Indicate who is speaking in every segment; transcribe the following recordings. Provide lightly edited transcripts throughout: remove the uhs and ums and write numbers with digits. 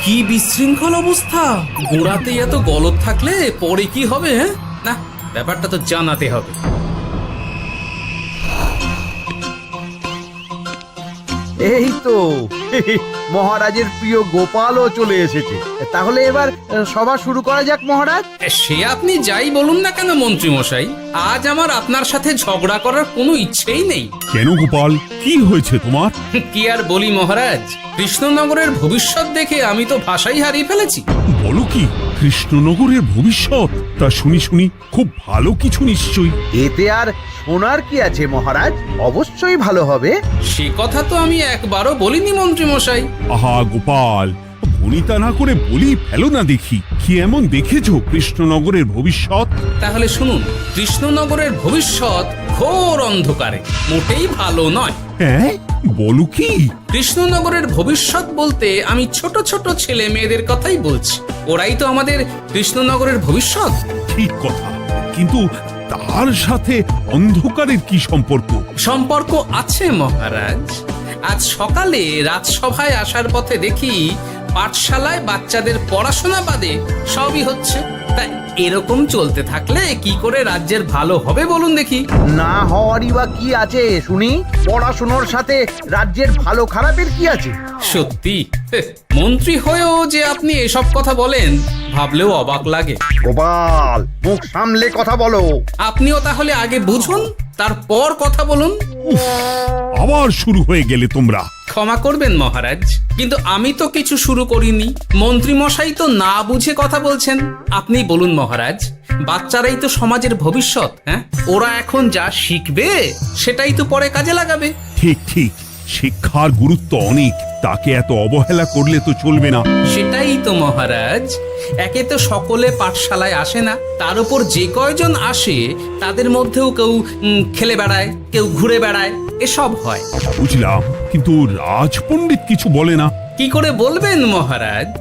Speaker 1: কি বিশৃঙ্খল অবস্থা! গোড়াতে এত গলদ থাকলে পরে কি হবে? হ্যাঁ, না, ব্যাপারটা তো জানাতে হবে।
Speaker 2: এই তো মহারাজের প্রিয় গোপালও চলে এসেছে। তাহলে এবার সভা শুরু করা যাক মহারাজ।
Speaker 1: সে আপনি যাই বলুন না কেন মন্ত্রী মশাই, আজ আমার আপনার সাথে ঝগড়া করার কোনো ইচ্ছেই নেই।
Speaker 3: কেন গোপাল, কি হয়েছে তোমার?
Speaker 1: কি আর বলি মহারাজ, কৃষ্ণনগরের ভবিষ্যৎ দেখে আমি তো ভাষাই হারিয়ে ফেলেছি।
Speaker 3: বলো কি, কৃষ্ণনগরের ভবিষ্যৎ? তা শুনি খুব ভালো কিছু নিশ্চয়ই।
Speaker 2: এতে আর শোনার কি আছে মহারাজ, অবশ্যই ভালো হবে।
Speaker 1: সে কথা তো আমি একবারও বলিনি মন্ত্রী মশাই।
Speaker 3: আহা গোপাল, ভনিতা না করে বলি ফেলো না দেখি, কি এমন দেখেছো কৃষ্ণনগরের ভবিষ্যৎ?
Speaker 1: তাহলে শুনুন, কৃষ্ণনগরের ভবিষ্যৎ ঘোর অন্ধকারে, মোটেই ভালো নয়।
Speaker 3: হ্যাঁ, বলো কি?
Speaker 1: কৃষ্ণনগরের ভবিষ্যৎ বলতে আমি ছোট ছোট ছেলে মেয়েদের কথাই বলছি। ওরাই তো আমাদের কৃষ্ণনগরের ভবিষ্যৎ।
Speaker 3: ঠিক কথা, কিন্তু তার সাথে অন্ধকারের কি সম্পর্ক?
Speaker 1: সম্পর্ক আছে মহারাজ। আজ সকালে রাজসভায় আসার পথে দেখি পাঠশালায় বাচ্চাদের পড়াশোনা বাদে সবই হচ্ছে। তা এরকম চলতে থাকলে কি করে রাজ্যের ভালো হবে বলুন দেখি?
Speaker 2: না হওয়ারই বা কি আছে শুনি? পড়াশোনার সাথে রাজ্যের ভালো খারাপের কি আছে?
Speaker 1: সত্যি, মন্ত্রী হয়েও যে আপনি এসব কথা বলেন ভাবলেও অবাক লাগে।
Speaker 2: গোপাল, মুখ সামলে কথা বলো।
Speaker 1: আপনিও তাহলে আগে বুঝুন, তারপর কথা বলুন।
Speaker 3: আবার শুরু হয়ে গেলে তোমরা।
Speaker 1: ক্ষমা করবেন মহারাজ, কিন্তু আমি তো কিছু শুরু করিনি। মন্ত্রী মশাই তো না বুঝে কথা বলছেন। আপনি বলুন মহারাজ, বাচ্চারাই তো সমাজের ভবিষ্যৎ। হ্যাঁ, ওরা এখন যা শিখবে সেটাই তো পরে কাজে লাগাবে।
Speaker 3: ঠিক, শিক্ষার গুরুত্ব অনেক, তাকে এত অবহেলা করলে তো চলবে না।
Speaker 1: সেটাই তো মহারাজ, একে তো সকলে পাঠশালায় আসে না, তার উপর যে কয়জন আসে তাদের মধ্যেও কেউ খেলে বেড়ায়, কেউ ঘুরে বেড়ায়, এসব হয়।
Speaker 3: বুঝলাম, কিন্তু রাজপণ্ডিত কিছু বলে না।
Speaker 1: কি করে বলবেন মহারাজ?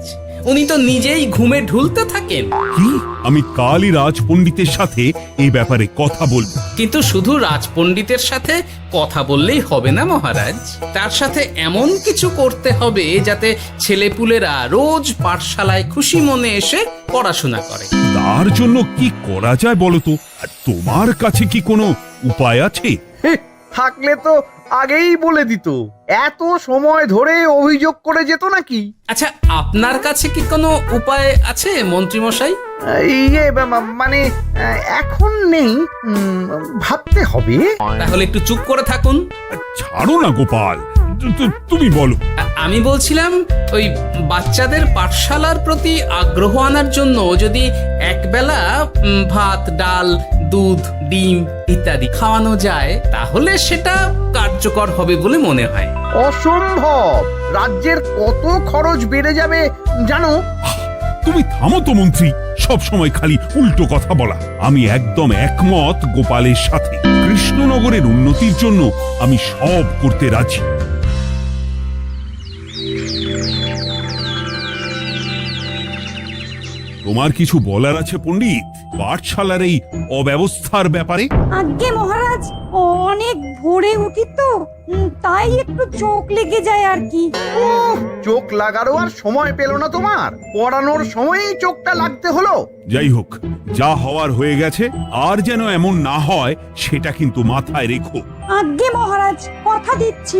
Speaker 1: উনি তো নিজেই ঘুমে ঢুলতে থাকেন।
Speaker 3: কি? আমি কালই রাজপণ্ডিতের সাথে এই ব্যাপারে কথা বলবো।
Speaker 1: কিন্তু শুধু রাজপণ্ডিতের সাথে কথা বললেই হবে না মহারাজ, তার সাথে এমন কিছু করতে হবে যাতে ছেলেপুলেরা রোজ পাঠশালায় খুশি মনে এসে পড়াশোনা করে।
Speaker 3: তার জন্য কি করা যায় বলো তো? আর তোমার কাছে কি কোনো উপায় আছে?
Speaker 2: থাকলে তো আগেই বলে দিত, এত সময় ধরে অভিযোগ করে যেত নাকি?
Speaker 1: আচ্ছা, আপনার কাছে কি কোনো উপায় আছে মন্ত্রী মশাই?
Speaker 2: মানে এখন নেই, ভাবতে হবে।
Speaker 1: তাহলে একটু চুপ করে থাকুন।
Speaker 3: ছাড়ো না গোপাল, তুমি বলো।
Speaker 1: আমি বলছিলাম, ওই বাচ্চাদের পাঠশালার প্রতি আগ্রহ আনার জন্য যদি একবেলা ভাত, ডাল, দুধ, ডিম ইত্যাদি খাওয়ানো যায় তাহলে সেটা কার্যকর হবে বলে মনে হয়।
Speaker 2: অসম্ভব! রাজ্যের কত খরচ বেড়ে যাবে জানো?
Speaker 3: তুমি থামো তো মন্ত্রী, সব সময় খালি উল্টো কথা বলা। আমি একদম একমত গোপালের সাথে। কৃষ্ণনগরের উন্নতির জন্য আমি সব করতে রাজি। তোমার কিছু বলার আছে পণ্ডিত পাঠশালার এই অব্যবস্থার ব্যাপারে?
Speaker 4: আজ্ঞে মহারাজ, অনেক ভোরে উঠি তো, তাই একটু চোখ লেগে যায় আর কি।
Speaker 2: চোখ লাগারও আর সময় পেল না তোমার? পড়ানোর সময়ই চোখটা লাগতে হলো।
Speaker 3: যাই হোক, যা হওয়ার হয়ে গেছে, আর যেন এমন না হয় সেটা কিন্তু মাথায় রেখো।
Speaker 4: আজ্ঞে মহারাজ, কথা দিচ্ছি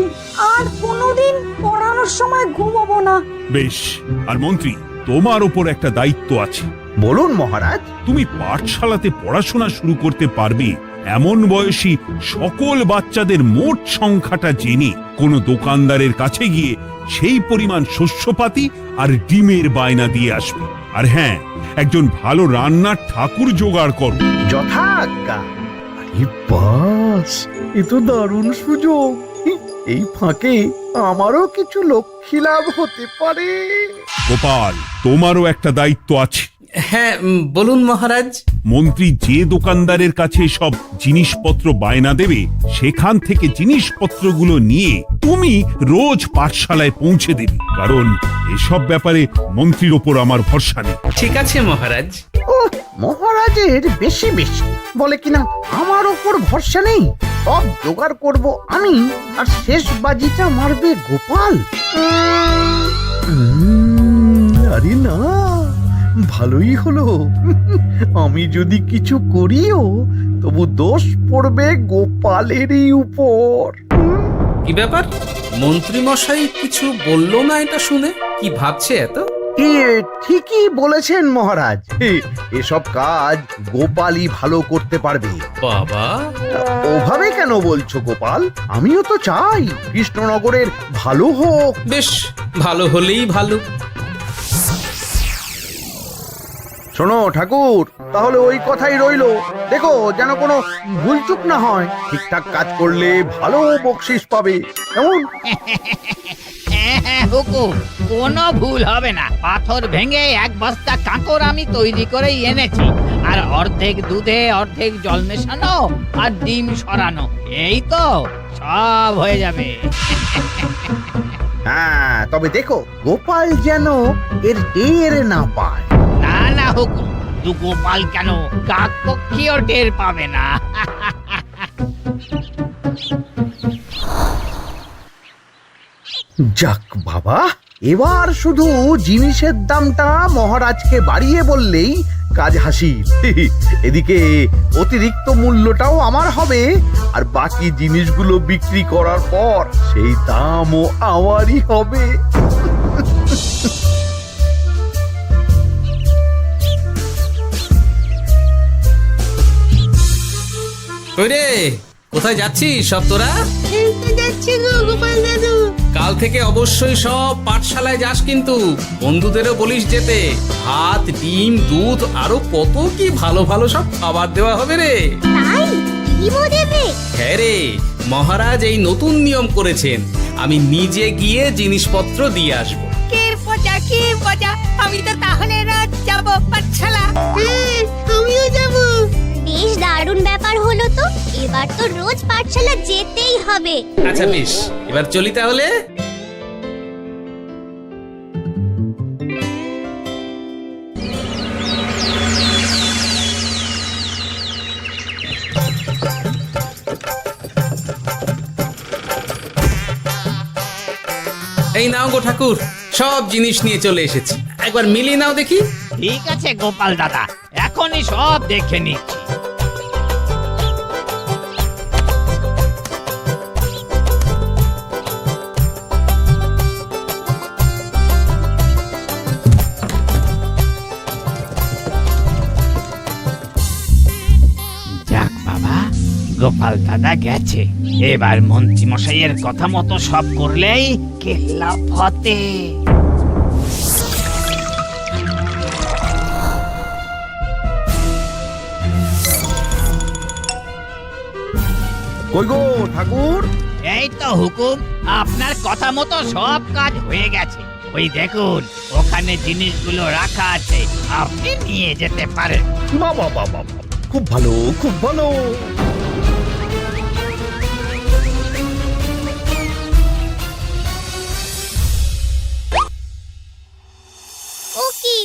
Speaker 4: আর কোনোদিন পড়ানোর সময় ঘুমোবো না।
Speaker 3: বেশ, আর মন্ত্রী, তোমার ওপর একটা দায়িত্ব আছে।
Speaker 2: বলুন মহারাজ।
Speaker 3: তুমি পাঠশালাতে পড়াশোনা শুরু করতে পারবে এমন বয়সী সকল বাচ্চাদের মোট সংখ্যাটা জেনে কোনো দোকানদারের কাছে গিয়ে সেই পরিমাণ শস্যপাতি আর ডিমের বায়না দিয়ে আসবে। আর হ্যাঁ, একজন ভালো রান্নার ঠাকুর জোগাড় করো।
Speaker 2: যথাজ্ঞা। আরে বাস, এ তো দারুণ সুযোগ। এই ফাঁকে আমারও কিছু লক্ষ্মী লাভ হতে পারে।
Speaker 3: গোপাল, তোমারও একটা দায়িত্ব আছে।
Speaker 1: হ্যাঁ, বলুন মহারাজ।
Speaker 3: মন্ত্রী যে দোকানদারের কাছে সব জিনিসপত্র বায়না দেবে সেখান থেকে জিনিসপত্রগুলো নিয়ে তুমি রোজ পাঠশালায় পৌঁছে দেবে, কারণ এসব ব্যাপারে মন্ত্রীর ওপর আমার ভরসা নেই।
Speaker 1: ঠিক আছে মহারাজ।
Speaker 2: ও মহারাজের বেশি বলে কিনা আমার ওপর ভরসা নেই। সব জোগাড় করব আমি, আর শেষ বাজিটা মারবে গোপাল। আরে না, ভালোই হলো। আমি যদি কিছু করিও তবু দোষ পড়বে গোপালেরই উপর।
Speaker 1: কি ব্যাপার, মন্ত্রী মশাই কিছু বললো না এটা শুনে? কি ভাবছে এত?
Speaker 2: ঠিকই বলেছেন মহারাজ, এসব কাজ গোপালই ভালো করতে পারবে।
Speaker 1: বাবা,
Speaker 2: ওভাবে কেন বলছো গোপাল? আমিও তো চাই কৃষ্ণনগরের ভালো হোক।
Speaker 1: বেশ, ভালো হলেই ভালো।
Speaker 2: শোনো ঠাকুর, তাহলে ওই কথাই রইলো। দেখো যেন কোনো ভুলচুক না হয়। ঠিকঠাক কাজ করলে ভালো বকশিস পাবে, কেমন?
Speaker 5: হুকুম, কোনো ভুল হবে না। পাথর ভেঙে এক বস্তা কাঁকড় আমি তৈরি করেই এনেছি, আর অর্ধেক দুধে অর্ধেক জল মেশানো আর ডিম সরানো, এই তো সব হয়ে যাবে।
Speaker 2: হ্যাঁ, তবে দেখো গোপাল যেন এর টের না পায়।
Speaker 5: না না হুকুম, দু গোপাল কেন, কাকপক্ষীও টের পাবে না।
Speaker 2: যাক বাবা, এবার শুধু জিনিসের দামটা মহারাজকে বাড়িয়ে বললেই কাজ হাসিল। এদিকে অতিরিক্ত মূল্যটাও আমার হবে, আর বাকি জিনিসগুলো বিক্রি করার পর সেই দামও আমারই হবে।
Speaker 1: কই রে, কোথায় যাচ্ছিস সব তোরা? কাল থেকে অবশ্যই সব পাঠশালায় যাস, কিন্তু বন্ধুদেরও বলিস যেতে। ভাত, ডিম, দুধ, আরো কত কি ভালো ভালো সব খাবার দেওয়া হবে রে।
Speaker 6: তাই ডিমও দেবে?
Speaker 1: হ্যাঁ রে, মহারাজ এই নতুন নিয়ম করেছেন। আমি নিজে গিয়ে জিনিসপত্র দিয়ে আসবো।
Speaker 5: কে মজা, আমি তো তাহলে রাত যাব পাঠশালা।
Speaker 6: আমিও যাব। বেশ দারুণ ব্যাপার হলো তো, এবার তো রোজ পাঠশালা যেতেই হবে।
Speaker 1: আচ্ছা বেশ, এবার চলি তাহলে। এই নাও গো ঠাকুর, সব জিনিস নিয়ে চলে এসেছি। একবার মিলিয়ে নাও দেখি।
Speaker 5: ঠিক আছে গোপাল দাদা, এখনই সব দেখে নিচ্ছি। যাক বাবা, গোপাল দাদা গেছে। এবার মন্ত্রী মশাইয়ের কথা মতো সব করলেই কেল্লা ফতে।
Speaker 2: কই গো ঠাকুর?
Speaker 5: এই তো হুকুম, আপনার কথা মতো সব কাজ হয়ে গেছে। ওই দেখুন, ওখানে জিনিসগুলো রাখা আছে, আপনি নিয়ে যেতে পারেন।
Speaker 2: বাবা বাবা, খুব ভালো, খুব ভালো।
Speaker 6: ও কি,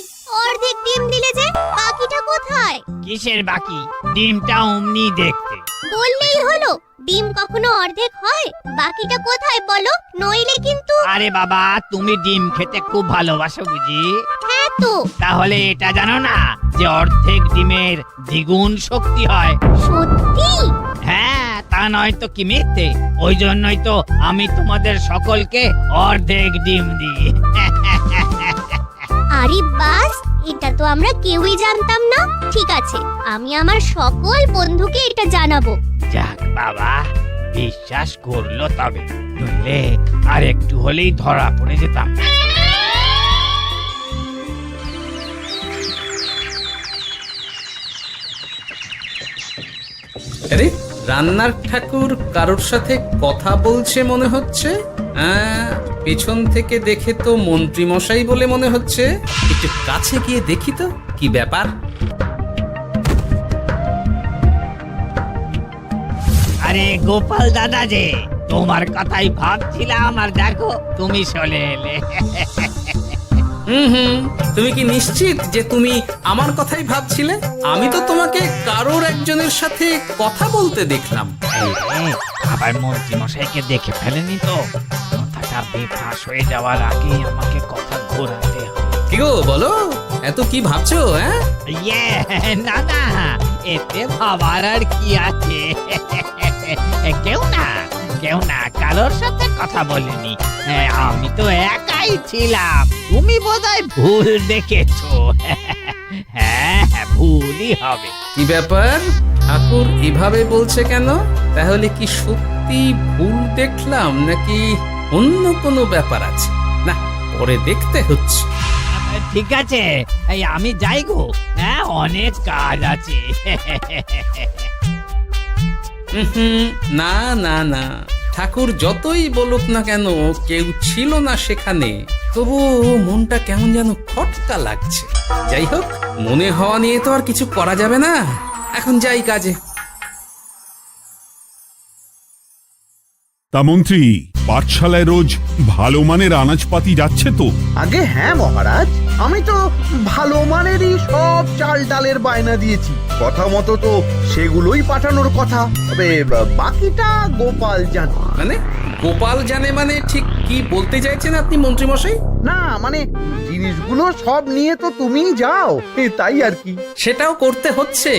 Speaker 6: অর্ধেক ডিম দিলে যে, বাকিটা কোথায়?
Speaker 5: কিসের বাকি? ডিমটা অমনি দেখতে।
Speaker 6: বললেই হলো, ডিম কখনো অর্ধেক হয়? বাকিটা কোথায় বলো, নইলে কিন্তু।
Speaker 5: আরে বাবা, তুমি ডিম খেতে খুব ভালোবাসো বুঝি?
Speaker 6: হ্যাঁ তো।
Speaker 5: তাহলে এটা জানো না যে অর্ধেক ডিমের দ্বিগুণ শক্তি হয়?
Speaker 6: সত্যি?
Speaker 5: হ্যাঁ, তা নয় তো কি মিথ্যে? ওই জন্যই তো আমি তোমাদের সকলকে অর্ধেক ডিম দিই।
Speaker 6: আরে বাস, এটা তো আমরা কেউই জানতাম না। ঠিক আছে, আমি আমার সকল বন্ধুকে এটা জানাবো।
Speaker 5: যাক বাবা, বিশ্বাস করলো তবে, নইলে আর একটু হলেই ধরা পড়ে যেতাম।
Speaker 1: আরে, রান্নার ঠাকুর কারোর সাথে কথা বলছে মনে হচ্ছে। পেছন থেকে দেখে তো মন্ত্রী মশাই বলে মনে হচ্ছে। একটু কাছে গিয়ে দেখি তো কি ব্যাপার।
Speaker 5: আরে গোপাল দাদা যে, তোমার কথাই ভাবছিলাম, আর দেখো তুমি চলে এলে।
Speaker 1: হুম, তুমি কি নিশ্চিত যে তুমি আমার কথাই ভাবছিলে? আমি তো তোমাকে কারোর একজনের সাথে কথা বলতে দেখলাম।
Speaker 5: আবার মন্ত্রী মশাইকে দেখে ফেলেনি তো? কথাটা বেফাঁস হয়ে যাওয়ার আগে আমাকে কথা ঘোরাতে হবে।
Speaker 1: কি গো বলো, এত কি ভাবছো? হ্যাঁ,
Speaker 5: ইয়ে, না না, এতে ভাবার আর কি আছে? কেউ না কারোর সাথে কথা বলিনি। আমি তো একাই ছিলাম। তুমি বোধহয় ভুল দেখেছো। হ্যাঁ, ভুলই হবে।
Speaker 1: কি ব্যাপার, ঠাকুর এভাবে বলছে কেন? তাহলে কি সত্যি ভুল দেখলাম নাকি অন্য কোনো ব্যাপার আছে? না, পরে দেখতে হচ্ছে।
Speaker 5: ঠিক আছে, এই আমি যাই গো। হ্যাঁ, অনেক কাজ আছে।
Speaker 1: না না না, ঠাকুর যতই বলুক না কেন, কেউ ছিল না সেখানে, তবু মনটা কেমন যেন খটকা লাগছে। যাই হোক, মনে হওয়া নিয়ে তো আর কিছু করা যাবে না। এখন যাই কাজে।
Speaker 3: তা মন্ত্রী, পাঠশালায় রোজ ভালো মানের আনাজপাতি যাচ্ছে তো?
Speaker 2: আগে হ্যাঁ মহারাজ, আমি তো ভালো মানেরই সব চাল ডালের বায়না দিয়েছি। কথা মতো তো সেগুলোই পাঠানোর কথা। তবে বাকিটা গোপাল জানে।
Speaker 1: মানে গোপাল জানে মানে ঠিক কি বলতে চাইছেন আপনি মন্ত্রী মশাই?
Speaker 2: না মানে জিনিসগুলো সব নিয়ে তো তুমিই যাও, তাই আর কি।
Speaker 1: সেটাও করতে হচ্ছে,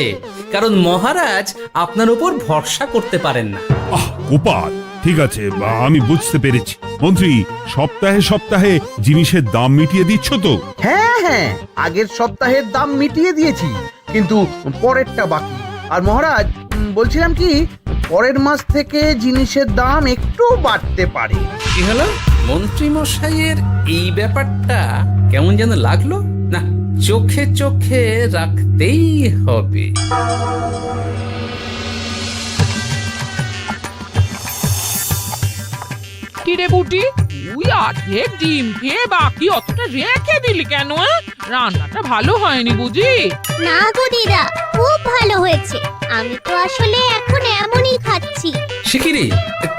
Speaker 1: কারণ মহারাজ আপনার উপর ভরসা করতে পারেন না।
Speaker 3: আহ গোপাল, ঠিক আছে, আমি বুঝতে পেরেছি। মন্ত্রী, সপ্তাহে সপ্তাহে জিনিসের দাম মিটিয়ে দিচ্ছ তো?
Speaker 2: হ্যাঁ, আগের সপ্তাহের দাম মিটিয়ে দিয়েছি, কিন্তু পরেরটা বাকি। আর মহারাজ বলছিলাম কি, পরের মাস থেকে জিনিসের দাম একটু বাড়তে পারে।
Speaker 1: কি হলো? মন্ত্রী মশাইয়ের এই ব্যাপারটা কেমন যেন লাগলো না, চোখে চোখে রাখতেই হবে।
Speaker 7: কিরে বুটি, তুই অর্ধেক ডিম খেয়ে বাকি অতটা রেখে দিলি কেন? রান্নাটা ভালো হয়নি বুঝি?
Speaker 6: না গো দিদা, খুব ভালো হয়েছে। আমি তো আসলে এখন এমনই খাচ্ছি।
Speaker 1: শিখিরি,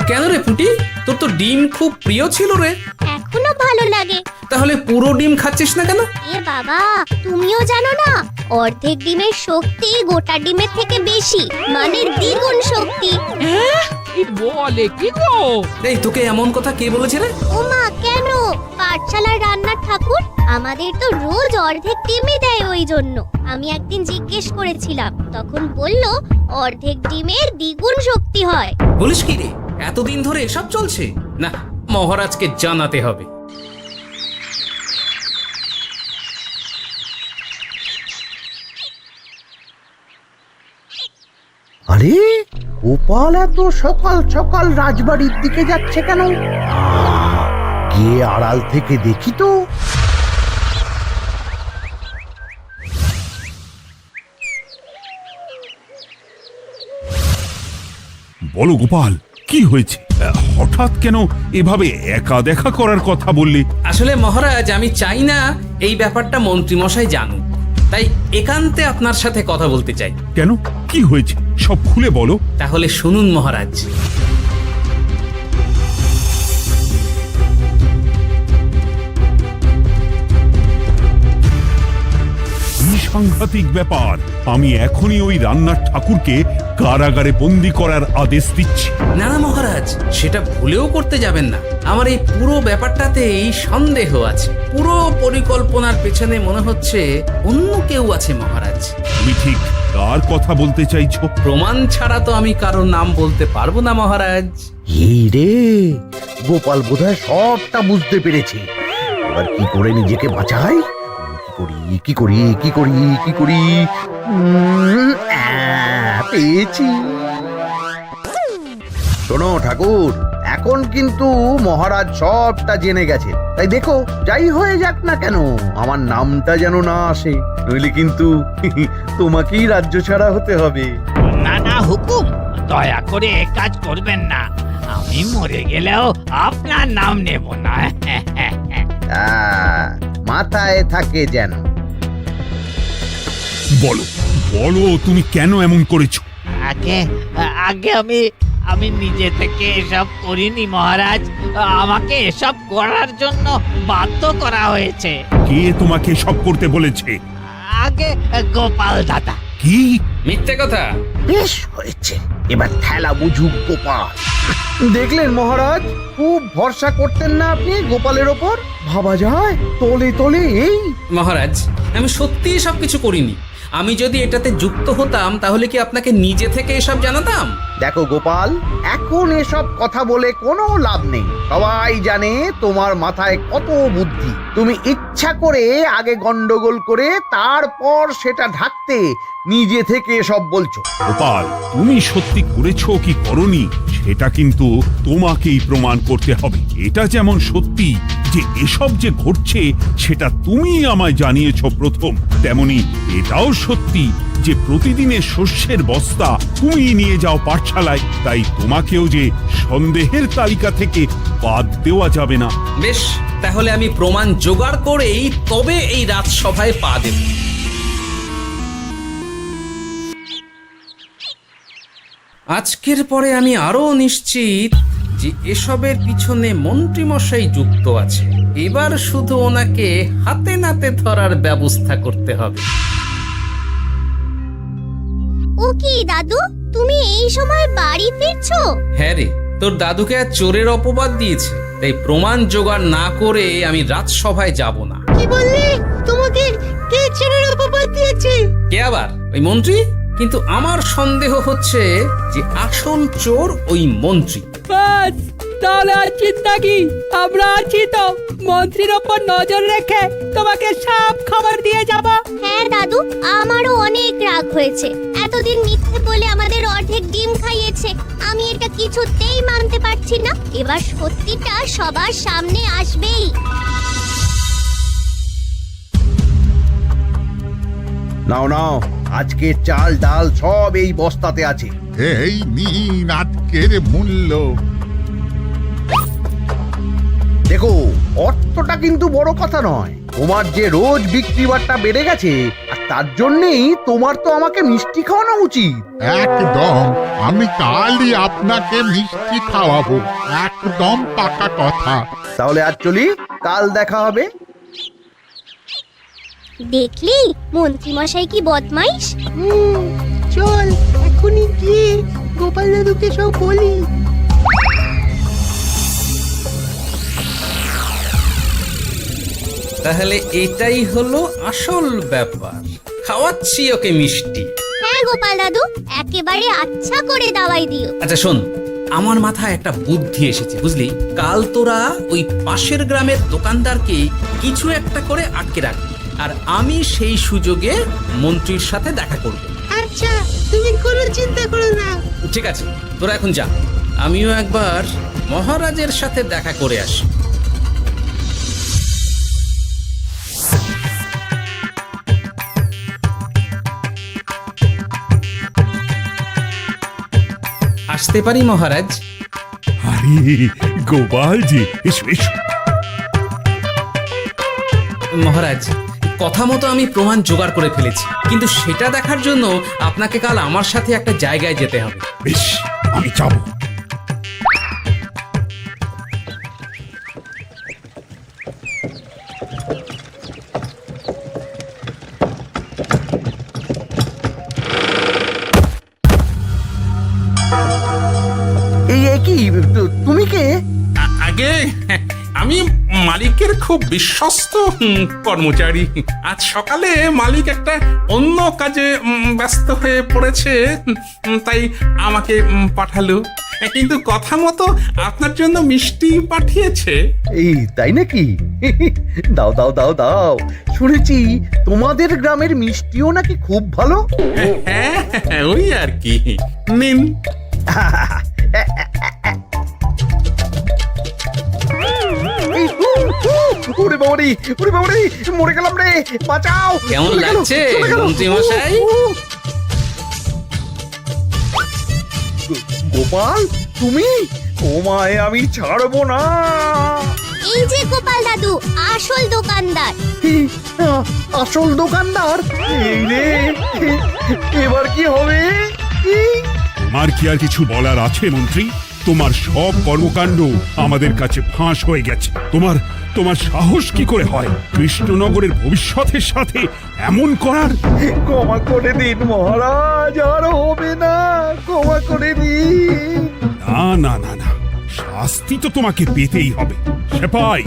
Speaker 1: কেন রে পুটি? তোর তো ডিম খুব প্রিয় ছিল রে।
Speaker 6: এখনো ভালো লাগে।
Speaker 1: তাহলে পুরো ডিম খাচ্ছিস না কেন?
Speaker 6: এ বাবা, তুমিও জানো না, অর্ধেক ডিমের শক্তি গোটা ডিমের থেকে বেশি, মানে দ্বিগুণ শক্তি।
Speaker 7: কি বলে কি গো?
Speaker 1: এই তোকে এমন কথা কে বলেছে রে?
Speaker 6: ওমা, কেন? পাঠশালার রান্নার ঠাকুর আমাদের তো রোজ অর্ধেক ডিমই দেয়, ওই জন্য আমি একদিন জিজ্ঞেস করেছিলাম, তখন বলল অর্ধেক ডিমের দ্বিগুণ শক্তি হয়।
Speaker 1: বলিস কি রে? এতদিন ধরে এসব চলছে? না, মহারাজকে জানাতে হবে।
Speaker 2: আরে গোপাল এত সকাল সকাল রাজবাড়ির দিকে যাচ্ছে কেন? গিয়ে আড়াল থেকে দেখি তো।
Speaker 3: বলো গোপাল, কি হয়েছে? হঠাৎ কেন এভাবে একা দেখা করার কথা বললি?
Speaker 1: আসলে মহারাজ, আমি চাই না এই ব্যাপারটা মন্ত্রী মশাই জানুক, তাই একান্তে আপনার সাথে কথা বলতে চাই।
Speaker 3: কেন, কি হয়েছে সব খুলে বলো।
Speaker 1: তাহলে শুনুন মহারাজ।
Speaker 3: সাংঘাতিক ব্যাপার। আমি এখনই ওই রান্নার ঠাকুরকে কারাগারে বন্দি করার আদেশ দিচ্ছি।
Speaker 1: না না মহারাজ, সেটা ভুলেও করতে যাবেন না। আমার এই পুরো ব্যাপারটাতেই সন্দেহ আছে। পুরো পরিকল্পনার পেছনে মনে হচ্ছে অন্য কেউ আছে মহারাজ।
Speaker 3: তুমি ঠিক কার কথা বলতে চাইছো?
Speaker 1: প্রমাণ ছাড়া তো আমি কারোর নাম বলতে পারবো না মহারাজ।
Speaker 2: এই রে, গোপাল বোধহয় সবটা বুঝতে পেরেছে। এবার কি করে নিজেকে বাঁচাই? কি করি? পেয়েছি। শোনো ঠাকুর, এখন কিন্তু মহারাজ সবটা জেনে গেছে। তাই দেখো, যাই হয়ে যাক না কেন, আমার নামটা যেন না আসে, নইলে কিন্তু তোমাকেই রাজ্য ছাড়া হতে হবে।
Speaker 5: না না হুকুম, দয়া করে এ কাজ করবেন না। আমি মরে গেলেও আপনার নাম নেব না।
Speaker 2: মাথায় থাকে যেন।
Speaker 3: বলো বলো, তুমি কেন এমন করেছো?
Speaker 5: আগে আগে আমি নিজে থেকে এসব করিনি মহারাজ, আমাকে এসব করার জন্য বাধ্য করা হয়েছে।
Speaker 3: কে তোমাকে সব করতে বলেছে?
Speaker 5: আগে গোপাল দাদা।
Speaker 3: কি?
Speaker 1: মিথ্যে কথা।
Speaker 2: বেশ হয়েছে, এবার ঠেলা বুঝুক গোপাল। দেখলেন মহারাজ, খুব ভরসা করতেন না আপনি গোপালের ওপর? ভাবা যায় তলে তলে এই।
Speaker 1: মহারাজ, আমি সত্যিই সবকিছু করিনি। আমি যদি এটাতে যুক্ত হতাম তাহলে কি আপনাকে নিজে থেকে এসব জানাতাম?
Speaker 2: দেখো গোপাল, এখন এসব কথা বলে কোনো লাভ নেই। সবাই জানে তোমার মাথায় কত বুদ্ধি। তুমি ইচ্ছা করে আগে গন্ডগোল করে তারপর সেটা ঢাকতে নিজে থেকে এসব বলছো।
Speaker 3: গোপাল, তুমি সত্যি করেছো কি করনি সেটা কিন্তু তোমাকেই প্রমাণ করতে হবে। এটা যেমন সত্যি যে এসব যে ঘটছে সেটা তুমি আমায় জানিয়েছো প্রথম, তেমনি এটাও সত্যি যে প্রতিদিনের শস্যের বস্তা তুমি নিয়ে যাও পাঠশালায়, তাই তোমাকেও যে সন্দেহের তালিকা থেকে বাদ দেওয়া যাবে না।
Speaker 1: বেশ, তাহলে আমি প্রমাণ জোগাড় করেই তবে এই রাজসভায় পা দেব। আজকের পরে আমি আরো নিশ্চিত যে এসবের পিছনে মন্ত্রীমশাই যুক্ত আছে। এবার শুধু ওনাকে হাতে নাতে ধরার ব্যবস্থা করতে হবে।
Speaker 6: ও কি দাদু, তুমি এই সময় বাড়ি ফিরছো?
Speaker 1: হ্যাঁ রে, তোর দাদুকে আর চোরের অপবাদ দিয়েছে, তাই প্রমাণ জোগাড় না করে আমি রাজসভায় যাব না।
Speaker 6: কি বললি? তোমাকে কে চোরের অপবাদ দিয়েছে?
Speaker 1: কে আবার? ওই মন্ত্রী? কিন্তু আমার সন্দেহ হচ্ছে যে আসল চোর ওই মন্ত্রী।
Speaker 8: বাস, তাহলে আর চিন্তা কি? আমরা আছি তো, মন্ত্রীর ওপর নজর রেখে তোমাকে সব খবর দিয়ে যাব।
Speaker 6: হ্যাঁ দাদু, আমারও অনেক রাগ হয়েছে। এতদিন মিথ্যে বলে আমাদের অর্ধেক ডিম খাইয়েছে। আমি এটা কিছুতেই মানতে পারছি না। এবার সত্যিটা সবার সামনে আসবেই।
Speaker 2: নাও নাও, আজকে চাল ডাল সব এই বস্তাতে আছে।
Speaker 9: এই নিন আজকের মূল্য।
Speaker 2: দেখো, অর্থটা কিন্তু বড় কথা নয়। তোমার যে রোজ বিক্রি বাট্টা বেড়ে গেছে, আর তার জন্যই তোমার তো আমাকে মিষ্টি খাওয়ানো উচিত।
Speaker 9: একদম, আমি কালই আপনাকে মিষ্টি খাওয়াবো, একদম পাকা কথা।
Speaker 2: তাহলে আজ চলি, কাল দেখা হবে।
Speaker 6: দেখলি মন্ত্রী মশাই কি বদমাইশ।
Speaker 8: চল এখনই গিয়ে গোপাল দাদুকে সব বলি।
Speaker 1: তাহলে এটাই হলো আসল ব্যাপার। খাওয়াচ্ছি ওকে মিষ্টি।
Speaker 6: হ্যাঁ গোপাল দাদু, একেবারে আচ্ছা করে দাওয়াই দিও।
Speaker 1: আচ্ছা শোন, আমার মাথায় একটা বুদ্ধি এসেছে, বুঝলি? কাল তোরা ওই পাশের গ্রামের দোকানদারকে কিছু একটা করে আটকে রাখবি, আর আমি সেই সুযোগে মন্ত্রীর সাথে দেখা করব।
Speaker 8: আচ্ছা, তুমি কোনো চিন্তা করো না।
Speaker 1: ঠিক আছে, তোরা এখন যা, আমিও একবার মহারাজের সাথে দেখা করে আসি। আসতে পারি মহারাজ?
Speaker 3: আরে গোপাল জি, এসো এসো।
Speaker 1: মহারাজ, কথা মতো আমি প্রমাণ জোগাড় করে ফেলেছি, কিন্তু সেটা দেখার জন্য আপনাকে কাল আমার সাথে একটা জায়গায় যেতে হবে।
Speaker 3: বেশ, আমি যাব।
Speaker 2: এই কি, তুমি কে?
Speaker 10: আগে আমি মালিকের খুব বিশ্বস্ত কর্মচারী। আজ সকালে মালিক একটা অন্য কাজে ব্যস্ত হয়ে পড়েছে, তাই আমাকে পাঠালো। কিন্তু কথা মতো আপনার জন্য মিষ্টি পাঠিয়েছে।
Speaker 2: এই তাই নাকি? দাও দাও দাও দাও, শুনেছি তোমাদের গ্রামের মিষ্টিও নাকি খুব ভালো।
Speaker 10: হ্যাঁ, ওই আর কি। নিন।
Speaker 2: এই, ওরে বাবারে, ওরে বাবারে, মরে গেলাম রে, বাঁচাও।
Speaker 1: কেমন
Speaker 2: চলে গেল,
Speaker 1: লাগছে
Speaker 2: চলে গেল।
Speaker 1: মন্ত্রী মশাই?
Speaker 2: গোপাল, তুমি? তোমায় আমি ছাড়বো না।
Speaker 6: এই যে গোপাল দাদু, আসল দোকানদার।
Speaker 2: এই, আসল দোকানদার? এই রে, এবার কি হবে? এই,
Speaker 3: তোমার কি আর কিছু বলার আছে মন্ত্রী? তোমার সব কর্মকাণ্ড আমাদের কাছে ফাঁস হয়ে গেছে। তোমার সাহস কি করে হয় কৃষ্ণনগরের ভবিষ্যতের সাথে এমন করার?
Speaker 2: ক্ষমা করে দিন মহারাজ, আর হবে না, ক্ষমা করে দিন।
Speaker 3: না না না না, শাস্তি তো তোমাকে পেতেই হবে। সেপাই,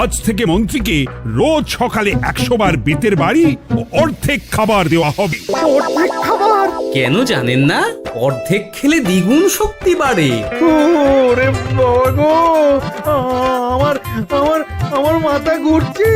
Speaker 3: আজ থেকে মন্ত্রীকে রোজ সকালে 100 বার বেতের বাড়ি ও অর্ধেক খাবার দেওয়া হবে।
Speaker 2: অর্ধেক খাবার?
Speaker 1: কেন জানেন না? অর্ধেক খেলে দ্বিগুণ শক্তি বাড়ে।
Speaker 2: ওরে বাবা গো, আমার আমার আমার মাথা ঘুরছে।